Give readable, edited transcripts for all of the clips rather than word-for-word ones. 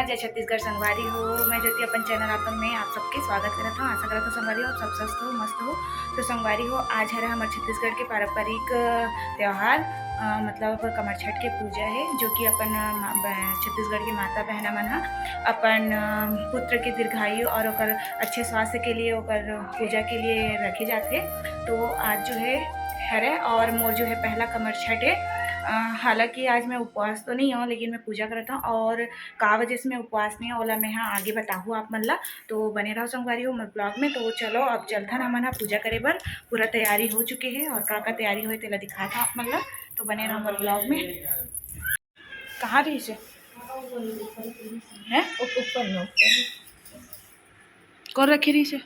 जय छत्तीसगढ़ संगवारी हो। मैं ज्योति अपन चैनल आपन में आप सबके स्वागत करता हूँ। आशा करता हूँ संगवारी हो आप सब स्वस्थ हो मस्त हो। तो संगवारी हो आज है हमारे छत्तीसगढ़ के पारंपरिक त्यौहार मतलब कमर छठ के पूजा है, जो कि अपन छत्तीसगढ़ की माता बहना मन अपन पुत्र के दीर्घायु और ओकर अच्छे स्वास्थ्य के लिए ओकर पूजा के लिए रखे जाते। तो आज जो है और मोर जो है पहला कमर छठ है। हालांकि आज मैं उपवास तो नहीं हूँ, लेकिन मैं पूजा करता हूँ और का वजह से मैं उपवास नहीं ओला मैं हाँ आगे बताऊँ आप मन ला। तो बने रहो संगवारी हो मोर ब्लॉग में। तो चलो अब चलथन हमन हा पूजा करे बर। पूरा तैयारी हो चुके है और का तैयारी हो तेला दिखा था आप मन ला। तो बने रहो मोर ब्लॉग में। कहाँ रही से है ऊपर कौन रखी रही से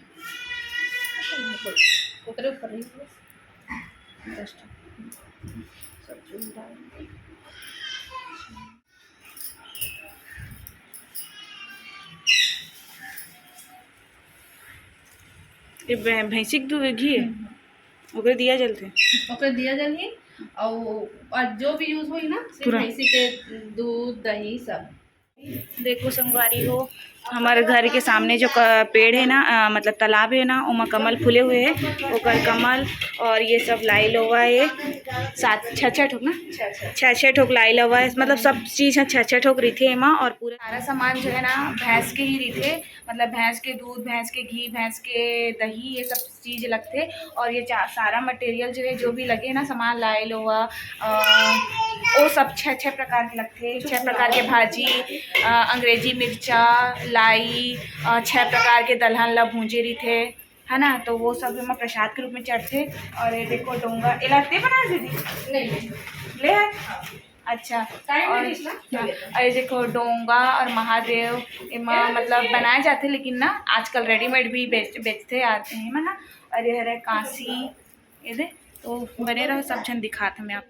भैंसी के घी ओकरे दिया जलते और जो भी यूज हुई ना सिर्फ भैंसी के दूध दही सब। देखो संगवारी हो हमारे घर के सामने जो पेड़ है ना मतलब तालाब है ना, उमा कमल फूले हुए हैं। ओकर कमल और ये सब लाई लोवा है। छः ठोक ना छः ठोक लाई लोवा है। मतलब सब चीज़ है छः ठोक रीथे एमा। और पूरा सारा सामान जो है ना भैंस के ही रीथे, मतलब भैंस के दूध, भैंस के घी, भैंस के दही, ये सब चीज़ लगते। और ये सारा मटेरियल जो है जो भी लगे ना सामान लाई लोवा वो सब छः प्रकार के लगते। 6 प्रकार के भाजी, अंग्रेजी मिर्चा, लाई, 6 प्रकार के दलहन ला भूंजे रीथे है ना। तो वो सब हम प्रसाद के रूप में चढ़ते। और ये देखो डोंगा इलाते बना दीदी नहीं ले है अच्छा। और ये देखो डोंगा और महादेव इमा मतलब बनाए जाते, लेकिन ना आजकल रेडीमेड भी बेचते आते हैं ना। और ये है कांसी ये दे। तो बने रहो सब जन दिखाते मैं आप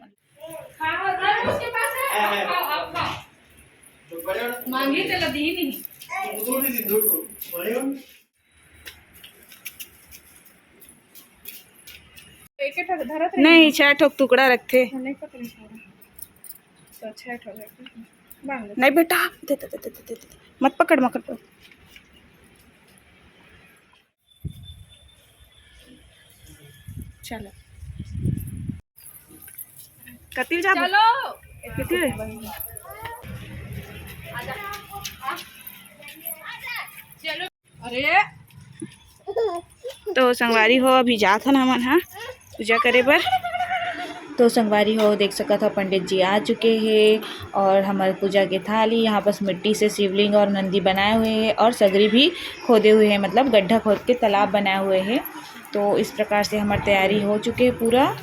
मांगी चला दी नहीं नहीं 6 ठोक टुकड़ा रखते नहीं बेटा दे दे दे दे दे मत पकड़ चलो कतिल जा चलो कितने चलो। अरे तो संगवारी हो अभी जात हन हमन हाँ पूजा करे बर। तो संगवारी हो देख सकत हो पंडित जी आ चुके हैं और हमारे पूजा के थाली यहाँ बस मिट्टी से शिवलिंग और नंदी बनाए हुए हैं और सगरी भी खोदे हुए हैं, मतलब गड्ढा खोद के तालाब बनाए हुए हैं। तो इस प्रकार से हमारी तैयारी हो चुके है पूरा।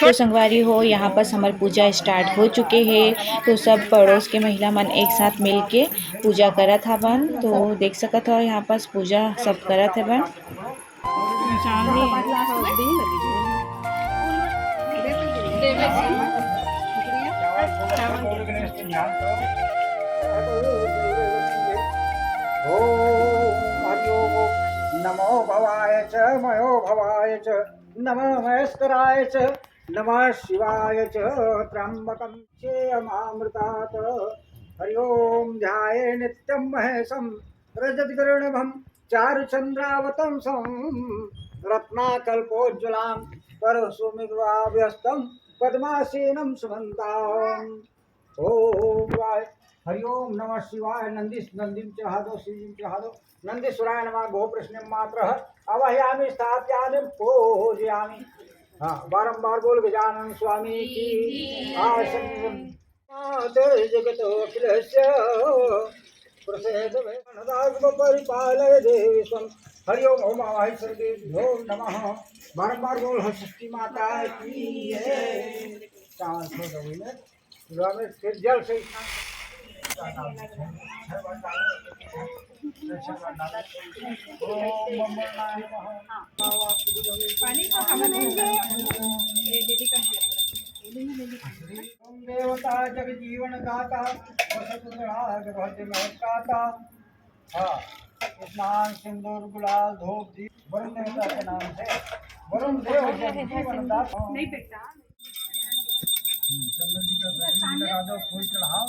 तो संगवारी हो यहाँ पर हमारी पूजा स्टार्ट हो चुके हैं। तो सब पड़ोस के महिला मन एक साथ मिल के पूजा करत हवन। तो देख सकत हो यहाँ पर पूजा सब करत हवन। नमो भवाय च मयो भवाय च नमः महेश्वराय च नमः शिवाय च त्र्यंबकं चेयमामृतात् हरि ओम ध्याये नित्यं महेशं रजतगर्णभं चारुचन्द्रावतंसं रत्नाकल्पोज्ज्वलां परशुमिवाभ्यस्तं पद्मासीनं सुमन्ताम् ओम हरि ओम नमः शिवाय। नंदीं चढ़ा दो, शिवजीं चढ़ा दो। नंदीश्वराय नमः। गो प्रश्न मात्र अवह्यामि स्थाप्यामि पूजयामि। हाँ बारंबार बोल गजानन स्वामी की आसन जगतोखिलस्य प्रसेद परिपालय देवी स्वं। हरि ओम ओम आवाहि सर्वेभ्यो नमः। बारंबार बोल षष्ठी माता की है। सुबह में फिर जल से स्नान करके 6 बार डालें। 6 बार डालें। ओम मंगलनाय नमः। पानी तो हम ये दीदी का ओम देवता जग जीवन दाता वसतुराग भज महकाता। हाँ, स्नान सिंदूर गुलाल धूप दीप वरुण देवता के नाम से वरुण देव जग जीवन दाता। नहीं बेटा चंदन जी का दर्शन लगा दो, फूल चढ़ाओ।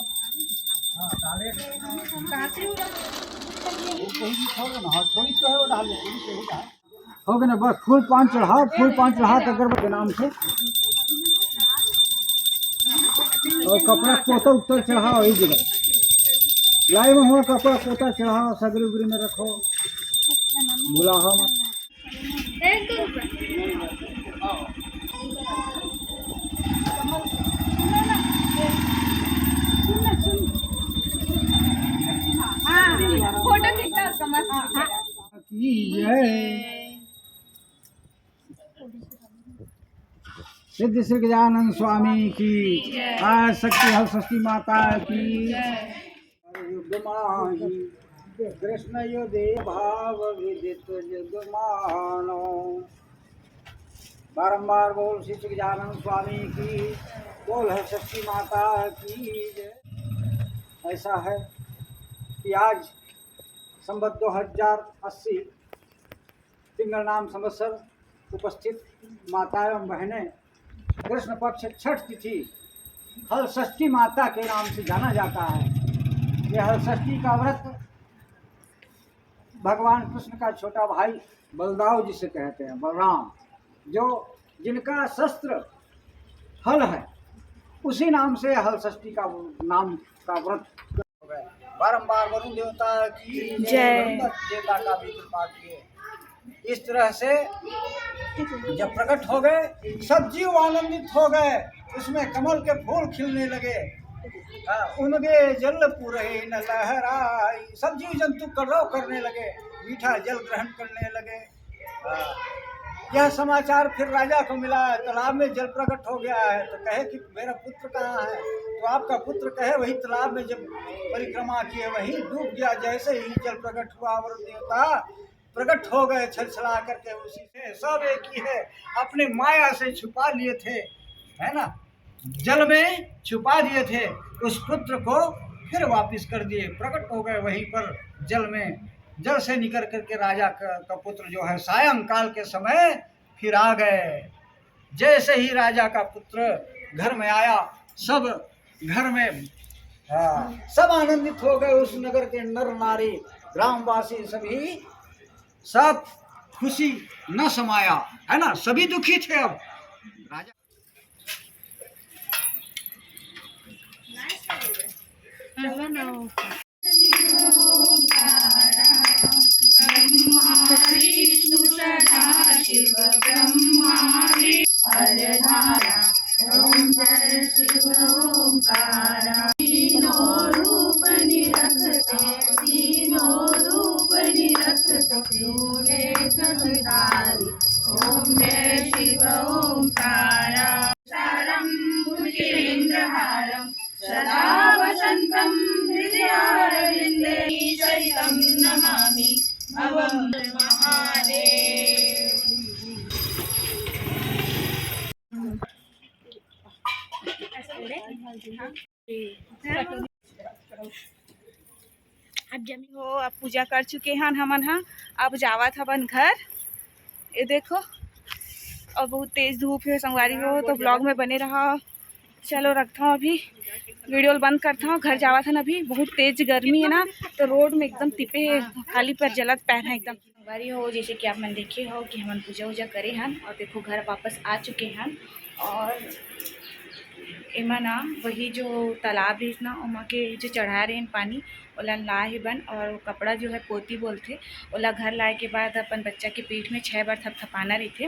हाँ डाले कहाँ से हो कहीं भी छोड़ो ना, हाँ थोड़ी तो है वो डाल दो, थोड़ी से ही डाल हो गया ना। बस फूल पान चढ़ाओ, फूल पान चढ़ा कर अगरबत्ती के नाम से और कपड़ा पोता उत्तर चढ़ाओ। इस जगह लाई में हुआ कपड़ा पोता चढ़ाओ, सगरी उगरी में रखो, बुलाओ मत। फोटो खींचना उसका मस्त की जय सिद्ध श्री गजानंद स्वामी की, आज शक्ति हल षष्ठी माता की। युगमाही कृष्ण युदे भाव विदित युगमानो। बारंबार बोल श्री गजानंद स्वामी की, बोल हर षष्ठी माता की जय। ऐसा है कि आज संवत 2080 पिंगल नाम संवत्सर उपस्थित माता एवं बहनें, कृष्ण पक्ष छठ तिथि हल षष्ठी माता के नाम से जाना जाता है। यह हल षष्ठी का व्रत भगवान कृष्ण का छोटा भाई बलदाव जिसे कहते हैं, बलराम, जो जिनका शस्त्र हल है, उसी नाम से हल षष्ठी का नाम का व्रत। बारंबार वरुण देवता की जय। वरुण देवता का भी कृपा किए। इस तरह से जब प्रकट हो गए, सब जीव आनंदित हो गए, उसमें कमल के फूल खिलने लगे। उनके जल पूरे न लहराई, सब जीव जंतु कलरव करने लगे, मीठा जल ग्रहण करने लगे। यह समाचार फिर राजा को मिला, तालाब में जल प्रकट हो गया है। तो कहे कि मेरा पुत्र कहाँ है? तो आपका पुत्र कहे वही तालाब में जब परिक्रमा किए वही डूब गया। जैसे ही जल प्रकट हुआ, वरुण देवता प्रकट हो गए छलछला करके, उसी से सब एक ही है, अपने माया से छुपा लिए थे, है ना, जल में छुपा दिए थे, उस पुत्र को फिर वापस कर दिए, प्रकट हो गए वहीं पर जल में। जल से निकल करके राजा का पुत्र जो है सायंकाल के समय फिर आ गए। जैसे ही राजा का पुत्र घर में आया, सब घर में सब आनंदित हो गए। उस नगर के नर नारी ग्रामवासी सभी सब खुशी न समाया, है ना, सभी दुखी थे। अब राजा अब जमी हो, अब पूजा कर चुके हैं हमन हा, अब जावत हवन घर। ये देखो, और बहुत तेज धूप है संगवारी हो, तो ब्लॉग में बने रहा। चलो रखता हूँ, अभी वीडियो बंद करता हूँ। घर जावा था ना, अभी बहुत तेज गर्मी है ना, तो रोड में एकदम तिपे है, खाली पर जलत पैर है एकदम। संगवारी हो, जैसे कि आप मन देखे हो कि हम पूजा वूजा करे हैं, और देखो घर वापस आ चुके हैं। और एमा ना वही जो तालाब है ना, उमा के जो चढ़ा रहे हैं पानी, ओला लाए बन, और कपड़ा जो है पोती बोलते, ओला घर लाए के बाद अपन बच्चा के पीठ में 6 बार थपथपाना रही थे।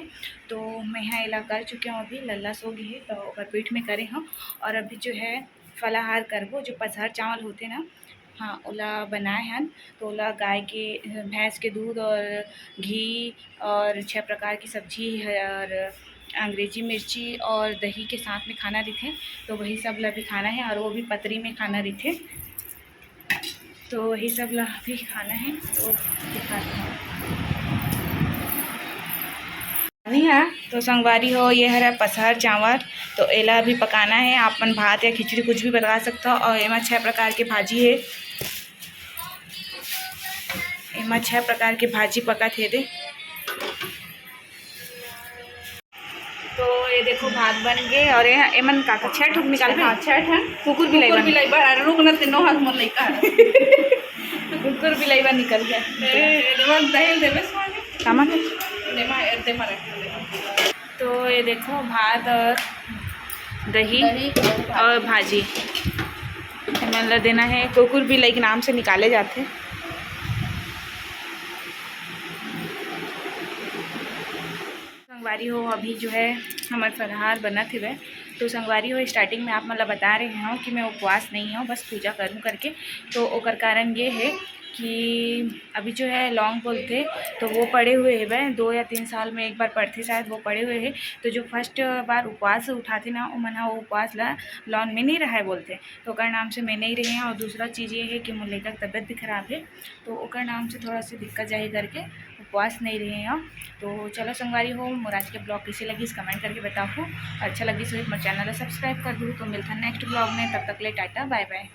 तो मैं यहाँ एला कर चुके हूँ, अभी लल्ला सो गई है तो ओकर पीठ में करे हूँ। और अभी जो है फलाहार करबो, जो पसहर चावल होते ना, हाँ ओला बनाए हैं। तो ओला गाय के भैंस के दूध और घी और 6 प्रकार की सब्जी है, और अंग्रेजी मिर्ची और दही के साथ में खाना रही थे, तो वही सब ला भी खाना है, और वो भी पतरी में खाना रही थे, तो वही सब ला भी खाना है। तो दिखाती हूँ नहीं है। तो संगवारी हो ये हरा पसहर चावल, तो एला भी पकाना है। आपन भात या खिचड़ी कुछ भी बना सकते हो। और एमा 6 प्रकार के भाजी है, एमा 6 प्रकार के भाजी पका थे दे। तो ये देखो भात बन गए, और ये एमन का 6 ठुक निकाल के। हाँ 6 ठन कुकुर बिलाई बा रुक न तीनों हाथ मोर लइका कुकुर बिलाईवा निकल गया। देवा दही देवे स्वामी सामान नेमा एते मारे। तो ये देखो भात और दही और भाजी मतलब देना है। कुकुर बिलाई के नाम से निकाले जाते हैं। संगवारी हो अभी जो है हमारे फलहार बना थे वह। तो संगवारी हो स्टार्टिंग में आप मतलब बता रहे हो कि मैं उपवास नहीं हूँ, बस पूजा करूँ करके। तो ओकर कारण ये है कि अभी जो है लॉन्ग बोलते तो वो पड़े हुए है वह 2 या 3 साल में एक बार पढ़ते शायद, वो पड़े हुए हैं। तो जो फर्स्ट बार उपवास उठाते ना वो मना वो उपवास ला लॉन्ग में नहीं रहा है बोलते, तो ओकर नाम से मैं नहीं रहे हैं। और दूसरा चीज़ ये है कि मुझे का तबीयत भी खराब है, तो ओकर नाम से थोड़ा सी दिक्कत जाही करके उपवास नहीं रहे हैं। तो चलो संगवारी हो मोर आज के ब्लॉग कैसे लगी कमेंट करके बताओ। अच्छा लगी तो मेरे चैनल सब्सक्राइब कर दूँ। तो मिलता है नेक्स्ट ब्लॉग में, तब तक ले टाटा बाय बाय।